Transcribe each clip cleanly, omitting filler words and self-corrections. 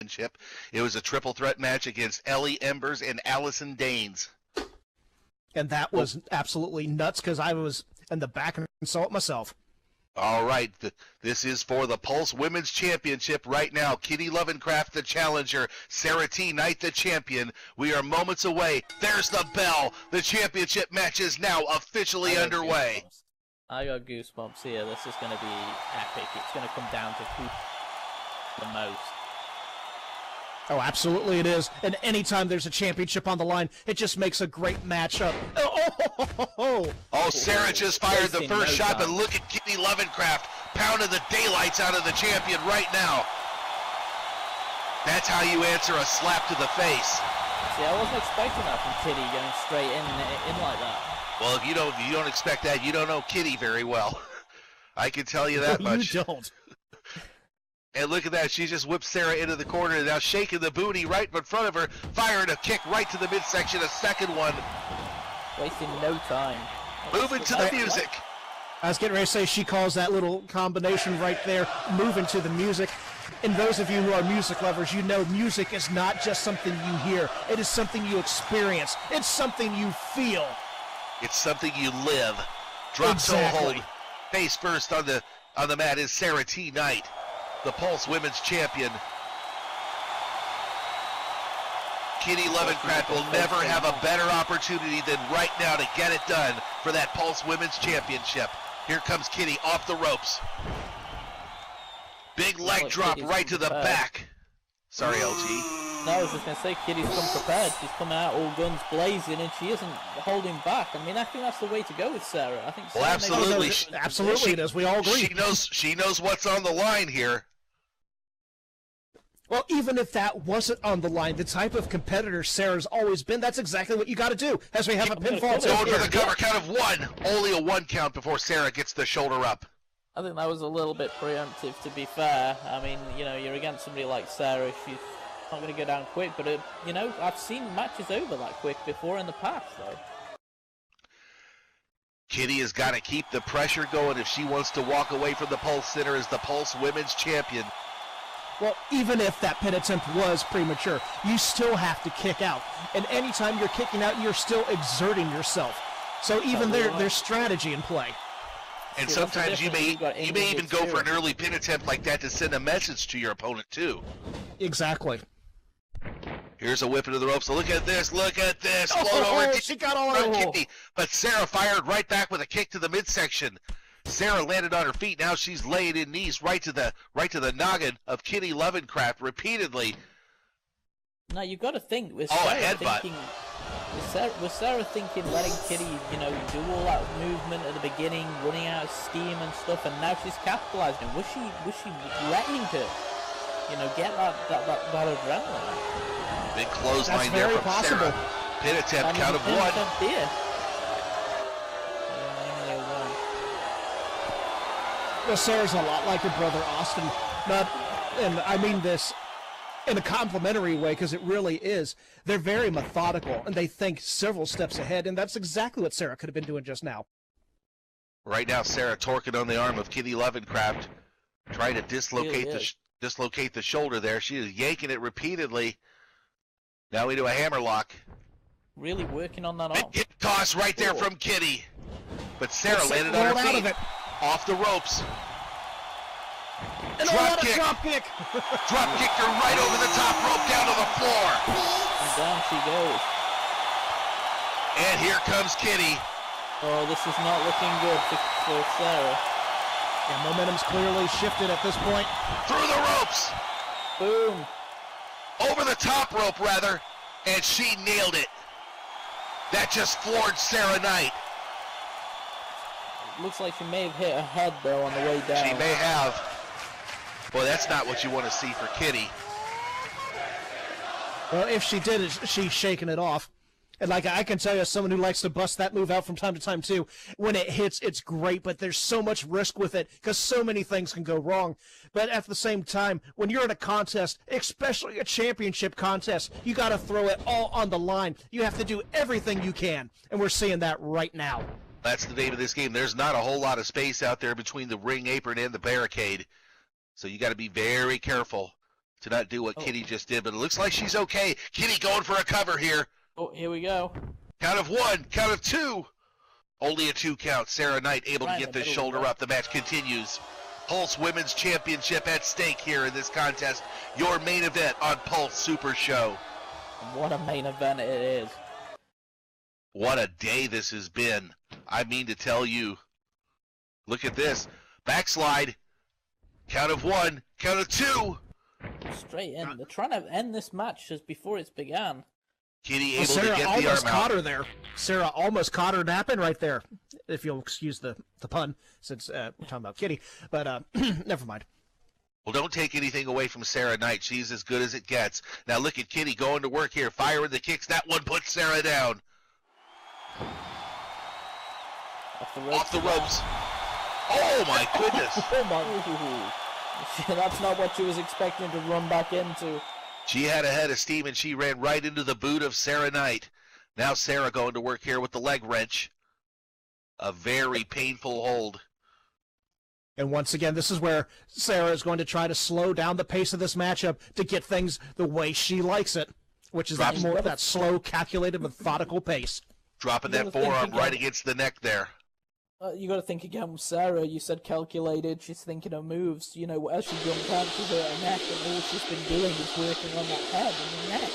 Championship. It was a triple threat match against Ellie Embers and Allison Danes. And that was absolutely nuts because I was in the back and saw it myself. All right, this is for the Pulse Women's Championship right now. Kittie Lovencraft, the challenger. Sara T. Knight, the champion. We are moments away. There's the bell. The championship match is now officially underway. I got goosebumps here. This is going to be epic. It's going to come down to who the most. Oh, absolutely it is. And anytime there's a championship on the line, it just makes a great matchup. Oh, Sara just fired the first shot, but look at Kittie Lovencraft pounding the daylights out of the champion right now. That's how you answer a slap to the face. See, I wasn't expecting that from Kittie going straight in like that. Well, if you don't expect that, you don't know Kittie very well. I can tell you that much. You don't. And look at that, she just whipped Sara into the corner, now shaking the booty right in front of her, firing a kick right to the midsection, a second one. Wasting no time. Moving to the music. I was getting ready to say she calls that little combination right there, moving to the music. And those of you who are music lovers, you know music is not just something you hear. It is something you experience. It's something you feel. It's something you live. Drop toe hold. Face first on the mat is Sara T. Knight, the Pulse Women's Champion. Kittie Lovencraft will never have a better opportunity than right now to get it done for that Pulse Women's Championship. Here comes Kittie off the ropes. Big leg drop right to the back. Sorry, LG. No, I was just going to say, Kittie's come prepared. She's coming out all guns blazing, and she isn't holding back. I mean, I think that's the way to go with Sara. I think. Well, absolutely, absolutely, it is. We all agree. She knows what's on the line here. Well, even if that wasn't on the line, the type of competitor Sara's always been, that's exactly what you got to do. As we have a pinfall. Going for the cover count of one. Only a one count before Sara gets the shoulder up. I think that was a little bit preemptive, to be fair. I mean, you know, you're against somebody like Sara. She's not going to go down quick, but, you know, I've seen matches over that quick before in the past, though. Kittie has got to keep the pressure going if she wants to walk away from the Pulse Center as the Pulse Women's Champion. Well, even if that pin attempt was premature, you still have to kick out. And anytime you're kicking out, you're still exerting yourself. So even there's strategy in play. And sometimes you may even go for an early pin attempt like that to send a message to your opponent too. Exactly. Here's a whip into the ropes. So look at this. Look at this. She got all over Kittie. But Sara fired right back with a kick to the midsection. Sara landed on her feet. Now she's laying in knees right to the noggin of Kittie Lovencraft repeatedly. Now you've got to think with Sara thinking letting Kittie, you know, do all that movement at the beginning, running out of steam and stuff, and now she's capitalizing. Was she letting her, you know, get that adrenaline? Big clothesline there from Sara. Pin attempt, count of one. Well, Sara's a lot like her brother Austin, and I mean this in a complimentary way because it really is. They're very methodical, and they think several steps ahead, and that's exactly what Sara could have been doing just now. Right now, Sara torquing on the arm of Kittie Lovencraft, trying to dislocate the shoulder there. She is yanking it repeatedly. Now we do a hammerlock. Really working on that arm. Hip toss right there from Kittie, but Sara landed on her feet. Off the ropes. And drop kick. Drop kick Her right over the top rope down to the floor. And down she goes. And here comes Kittie. Oh, this is not looking good for Sara. Yeah, momentum's clearly shifted at this point. Through the ropes. Boom. Over the top rope, rather. And she nailed it. That just floored Sara Knight. Looks like she may have hit her head, though, on the way down. She may have. Boy, that's not what you want to see for Kittie. Well, if she did, she's shaking it off. And like I can tell you, as someone who likes to bust that move out from time to time, too, when it hits, it's great, but there's so much risk with it because so many things can go wrong. But at the same time, when you're in a contest, especially a championship contest, you got to throw it all on the line. You have to do everything you can, and we're seeing that right now. That's the name of this game. There's not a whole lot of space out there between the ring apron and the barricade. So you got to be very careful to not do what Kittie just did, but it looks like she's okay. Kittie going for a cover here. Oh, here we go. Count of 1, count of 2. Only a 2 count. Sara Knight able to get the shoulder up. The match continues. Pulse Women's Championship at stake here in this contest. Your main event on Pulse Super Show. What a main event it is. What a day this has been. I mean to tell you. Look at this. Backslide. Count of 1, count of 2. Straight in. They're trying to end this match just before it's begun. Kittie able Sara to get the almost arm caught out. her there. Sara almost caught her napping right there, if you'll excuse the pun, since we're talking about Kittie. But never mind. Well, don't take anything away from Sara Knight. She's as good as it gets. Now look at Kittie going to work here, firing the kicks. That one puts Sara down. Off the ropes. Oh, my goodness. Oh, my. That's not what she was expecting to run back into. She had a head of steam, and she ran right into the boot of Sara Knight. Now Sara going to work here with the leg wrench. A very painful hold. And once again, this is where Sara is going to try to slow down the pace of this matchup to get things the way she likes it, which is that slow, calculated, methodical pace. Dropping that forearm right against the neck there. You got to think again with Sara. You said calculated. She's thinking of moves. You know, as she jumped out to her neck, and all she's been doing is working on that head and the neck.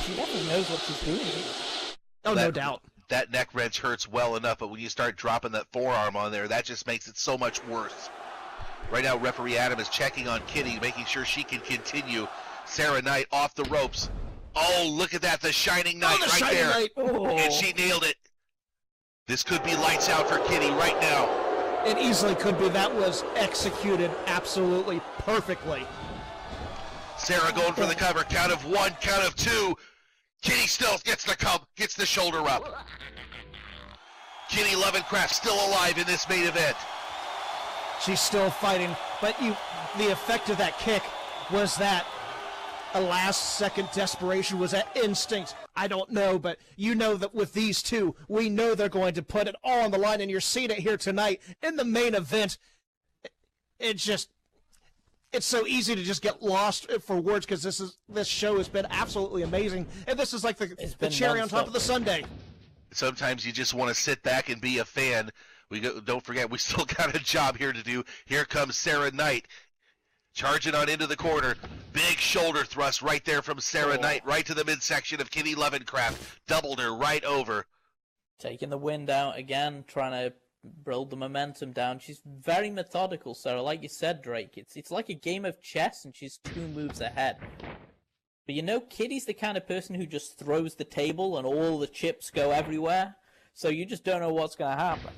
She definitely knows what she's doing here. Oh, no doubt. That neck wrench hurts well enough, but when you start dropping that forearm on there, that just makes it so much worse. Right now, referee Adam is checking on Kittie, making sure she can continue. Sara Knight off the ropes. Oh, look at that, the Shining Knight right there. Oh. And she nailed it. This could be lights out for Kittie right now. It easily could be. That was executed absolutely perfectly. Sara going for the cover. Count of 1, count of 2. Kittie still gets the shoulder up. Kittie Lovencraft still alive in this main event. She's still fighting, but the effect of that kick was that a last-second desperation, was that instinct. I don't know, but you know that with these two, we know they're going to put it all on the line, and you're seeing it here tonight in the main event. It's so easy to just get lost for words, because this show has been absolutely amazing, and this is like the cherry on top of the sundae. Sometimes you just want to sit back and be a fan. Don't forget, we still got a job here to do. Here comes Sara Knight, charging on into the corner. Big shoulder thrust right there from Sara Knight, right to the midsection of Kittie Lovencraft. Doubled her right over. Taking the wind out again, trying to build the momentum down. She's very methodical, Sara. Like you said, Drake, it's like a game of chess, and she's 2 moves ahead. But you know, Kittie's the kind of person who just throws the table and all the chips go everywhere. So you just don't know what's going to happen.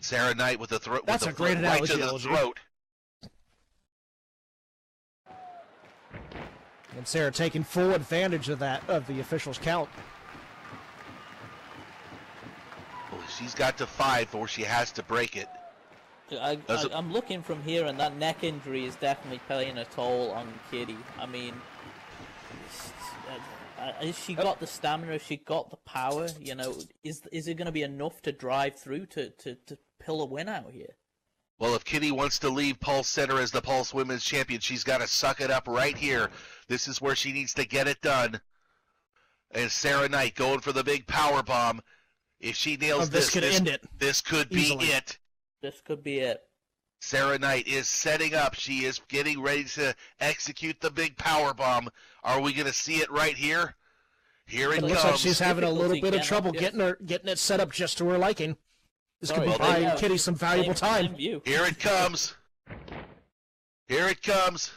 Sara Knight with the throat. That's a great right analogy, to the throat. And Sara taking full advantage of the official's count. Well, she's got to 5 or she has to break it. I'm looking from here, and that neck injury is definitely playing a toll on Kittie. I mean, has she got the stamina? Has she got the power? You know, is it going to be enough to drive through to pull a win out here? Well, if Kittie wants to leave Pulse Center as the Pulse Women's Champion, she's got to suck it up right here. This is where she needs to get it done. And Sara Knight going for the big power bomb. If she nails this could end it. This could Easily. be it. This could be it. Sara Knight is setting up. She is getting ready to execute the big power bomb. Are we going to see it right here? Here it comes. Looks like she's having a little bit of trouble getting it set up just to her liking. This could be buying Kittie some valuable time. Here it comes. Here it comes.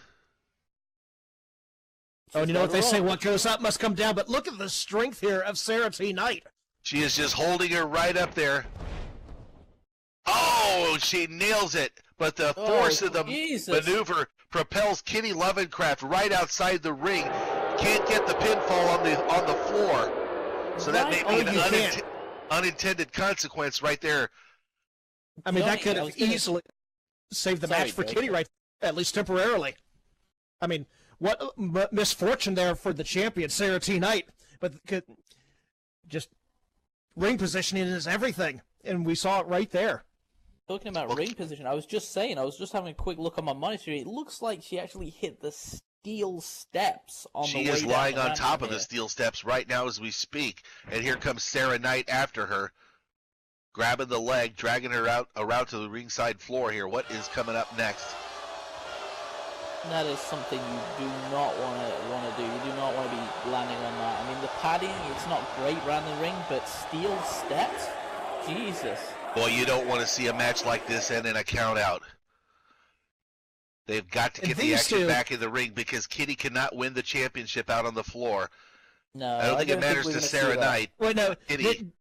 Oh, and you know what they say? What goes up must come down. But look at the strength here of Sara T. Knight. She is just holding her right up there. Oh, she nails it. But the force of the maneuver propels Kittie Lovencraft right outside the ring. Can't get the pinfall on the floor. So that may be an unintended consequence right there. I mean, that could have easily saved the match for Kittie, right? At least temporarily. I mean, what misfortune there for the champion, Sara T. Knight. But just ring positioning is everything, and we saw it right there. Talking about ring position, I was just having a quick look on my monitor. It looks like she actually hit the steel steps on the way down. She is lying on top of here. the steel steps right now as we speak. And here comes Sara Knight after her, grabbing the leg, dragging her out around to the ringside floor here. What is coming up next? That is something you do not want to do. You do not want to be landing on that. I mean, the padding, it's not great around the ring, but steel steps? Jesus. Boy, you don't want to see a match like this end in a count out. They've got to get the action back in the ring because Kittie cannot win the championship out on the floor. No, I don't think it matters to Sara Knight. Wait, no. Kittie.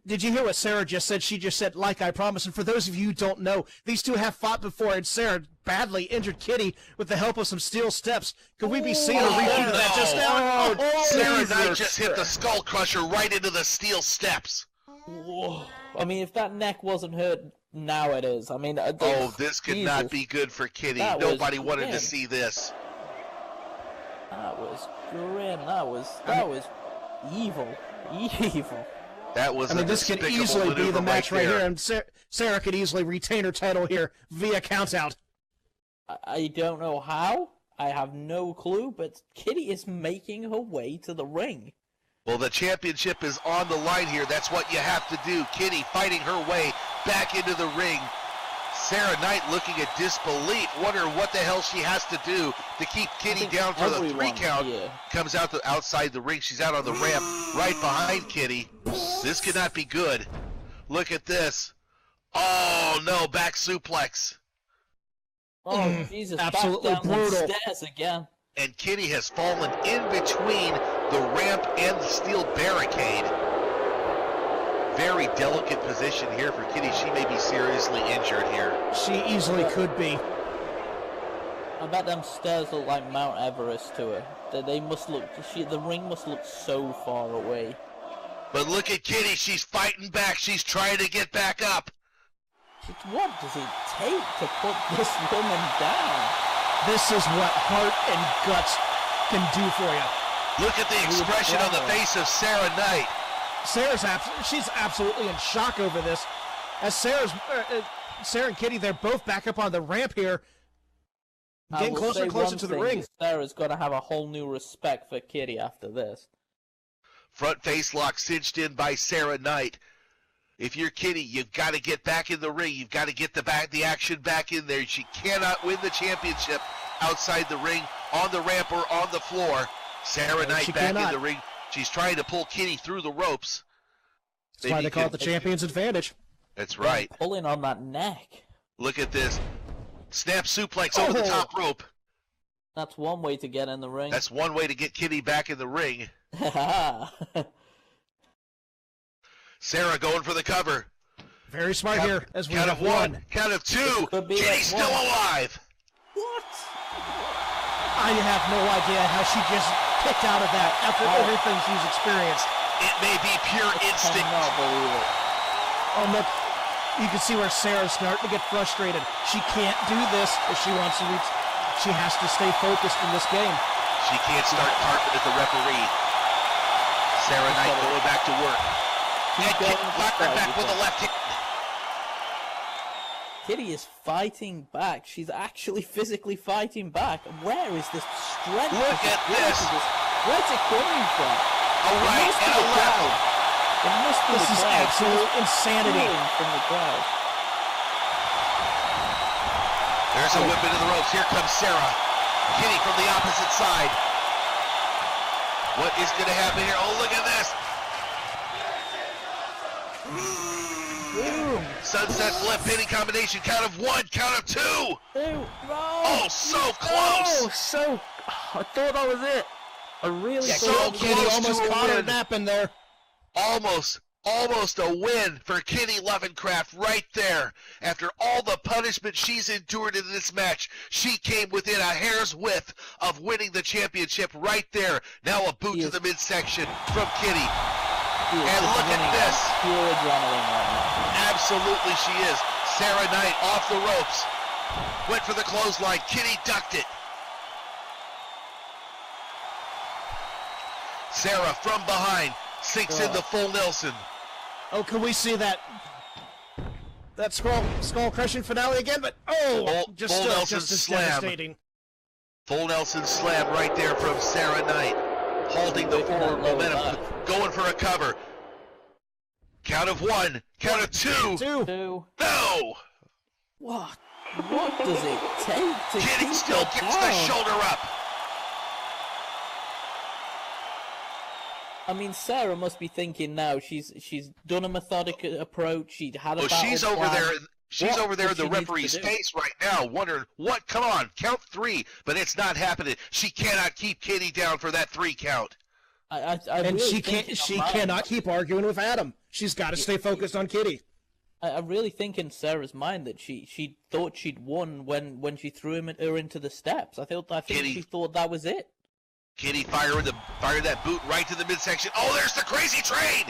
Did you hear what Sara just said? She just said, like I promised. And for those of you who don't know, these two have fought before, and Sara badly injured Kittie with the help of some steel steps. Could we be seeing a repeat of that just now? Sara Knight just hit the skull crusher right into the steel steps. Whoa. I mean, if that neck wasn't hurt, now it is. I mean, this could not be good for Kittie. Nobody wanted to see this. That was grim. That was evil. Evil. That was this could easily be the match right here, and Sara could easily retain her title here via countout. I don't know how. I have no clue, but Kittie is making her way to the ring. Well, the championship is on the line here. That's what you have to do. Kittie fighting her way back into the ring. Sara Knight looking at disbelief, wondering what the hell she has to do to keep Kittie down for the 3 count. Comes out outside the ring. She's out on the ramp right behind Kittie. This could not be good. Look at this. Oh, no, back suplex. Oh, Jesus, absolutely back down brutal. The stairs again. And Kittie has fallen in between the ramp and the steel barricade. Very delicate position here for Kittie. She may be seriously injured here. She easily could be. I bet them stairs look like Mount Everest to her. They must look. The ring must look so far away. But look at Kittie. She's fighting back. She's trying to get back up. What does it take to put this woman down? This is what heart and guts can do for you. Look at the expression on the face of Sara Knight. She's absolutely in shock over this. As Sara and Kittie, they're both back up on the ramp here, getting closer and closer to the ring. Sara's got to have a whole new respect for Kittie after this. Front face lock cinched in by Sara Knight. If you're Kittie, you've got to get back in the ring. You've got to get the action back in there. She cannot win the championship outside the ring, on the ramp, or on the floor. Sara Knight back in the ring. She's trying to pull Kittie through the ropes. That's why they call it the champion's advantage. That's right. Pulling on that neck. Look at this. Snap suplex over the top rope. That's one way to get in the ring. That's one way to get Kittie back in the ring. Sara going for the cover. Very smart here. As we have one. Count of 2. Kittie's still alive. What? I have no idea how she just kicked out of that after everything she's experienced. It may be pure instinct. I cannot believe it. Oh, look. You can see where Sara's starting to get frustrated. She can't do this if she wants to reach. She has to stay focused in this game. She can't start carpet at the referee. Sara Knight going back to work. Back with the left hand. Kittie is fighting back. She's actually physically fighting back. Where is this strength? Look at this. Where's it coming from? A right and a left. It must be this is absolute insanity. From the crowd. There's a whip into the ropes. Here comes Sara. Kittie from the opposite side. What is going to happen here? Oh, look at this. Boom. Sunset flip pinning combination. Count of 1, count of 2. Ew, no. Oh, so close. Oh, I thought that was it. I really thought Kittie almost caught her napping there. Almost a win for Kittie Lovencraft right there. After all the punishment she's endured in this match, she came within a hair's width of winning the championship right there. Now a boot to the midsection from Kittie. And look at this. Pure adrenaline right now. Absolutely she is. Sara Knight off the ropes. Went for the clothesline. Kittie ducked it. Sara from behind sinks in the full Nelson. Oh, can we see that? that skull crushing finale again, but just as slam. devastating. Full Nelson slam right there from Sara Knight, holding the forward momentum, going for a cover. Count of one, count of two. No! What does it take to Kittie keep still her gets down? the shoulder up. I mean, Sara must be thinking now. She's done a methodical approach. She had a battle she's over plan. there. She's over there in does the she need to referee's do? face right now, wondering what. Come on, count three, but it's not happening. She cannot keep Kittie down for that 3 count. I And really she think can't. She cannot keep arguing with Adam. She's got to stay focused on Kittie. I really think in Sarah's mind that she thought she'd won when she threw her into the steps. I think she thought that was it. Kittie fired that boot right to the midsection. Oh, there's the crazy train!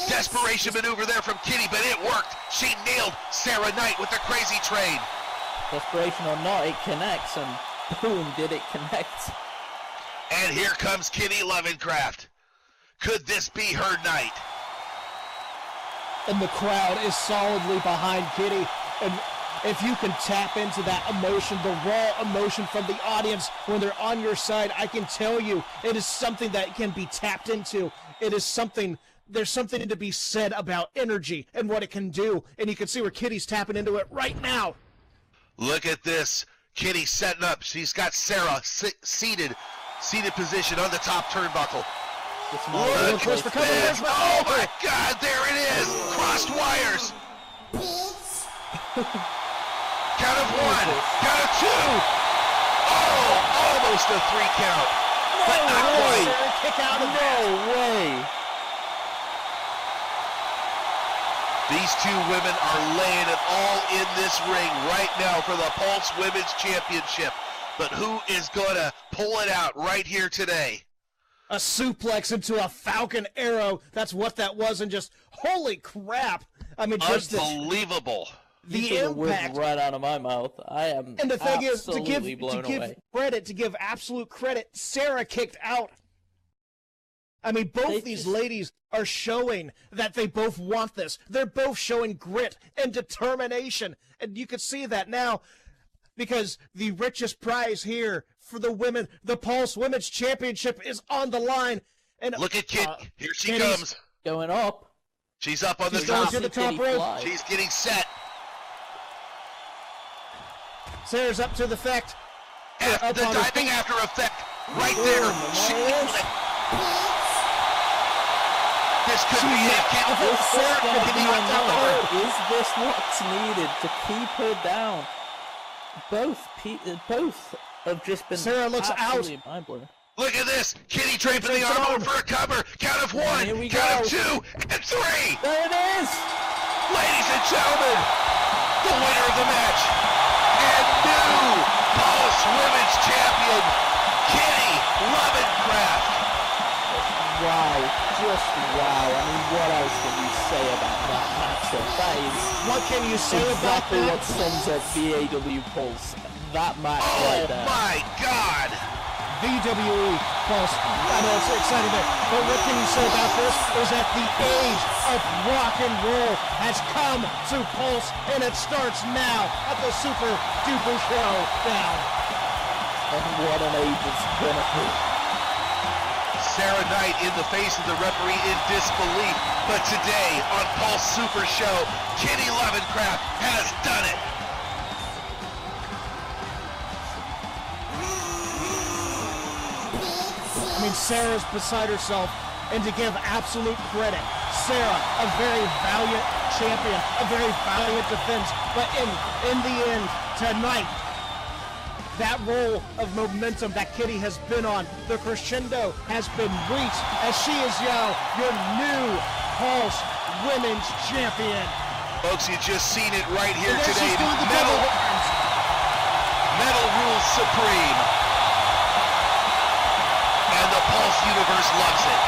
Desperation maneuver there from Kittie, but it worked. She nailed Sara Knight with the crazy train. Desperation or not, it connects, and boom, did it connect. And here comes Kittie Lovencraft. Could this be her night? And the crowd is solidly behind Kittie. And if you can tap into that emotion, the raw emotion from the audience when they're on your side, I can tell you it is something that can be tapped into. It is something, there's something to be said about energy and what it can do. And you can see where Kittie's tapping into it right now. Look at this. Kittie setting up. She's got Sara seated position on the top turnbuckle. Look at this. Oh my God, there it is. Crossed wires. Count of one, count of two. Oh, almost a 3 count. But not quite. Kick out of No way. These 2 women are laying it all in this ring right now for the Pulse Women's Championship. But who is going to pull it out right here today? A suplex into a Falcon Arrow. That's what that was, and just holy crap! I mean, just unbelievable. The impact right out of my mouth. I am. And the thing is, to give away. absolute credit, Sara kicked out. I mean, both these ladies are showing that they both want this. They're both showing grit and determination, and you can see that now. Because the richest prize here for the women, the Pulse Women's Championship, is on the line. And look at Kittie. Here she comes. Going up. She's up on the She's top. going to the top rope. She's getting set. Sara's up to the effect. The diving after effect. Right there. She nailed it. This could be it. Is this what's needed to keep her down? Both have just been. Sara looks out. Mind-blowing. Look at this. Kittie draping the arm over for a cover. Count of 1, count of 2, and 3. There it is. Ladies and gentlemen, the winner of the match and new Pulse Women's Champion, Kittie Lovencraft. Wow, just wow. I mean, what else can you say about that matchup? That is what can you say about exactly that? what sums up VAW Pulse. That match right there. Oh my God! VWE Pulse. I know it's exciting there, but what can you say about this is that the age of rock and roll has come to Pulse, and it starts now at the Super Duper Showdown. And what an age it's gonna be. Sara Knight in the face of the referee in disbelief, but today on Pulse Super Show, Kittie Lovencraft has done it. I mean, Sara's beside herself, and to give absolute credit, Sara, a very valiant champion, a very valiant defense, but in the end, tonight, that role of momentum that Kittie has been on, the crescendo has been reached as she is now your new Pulse Women's Champion. Folks, you just seen it right here And today. she's doing the Metal double rules supreme. And the Pulse universe loves it.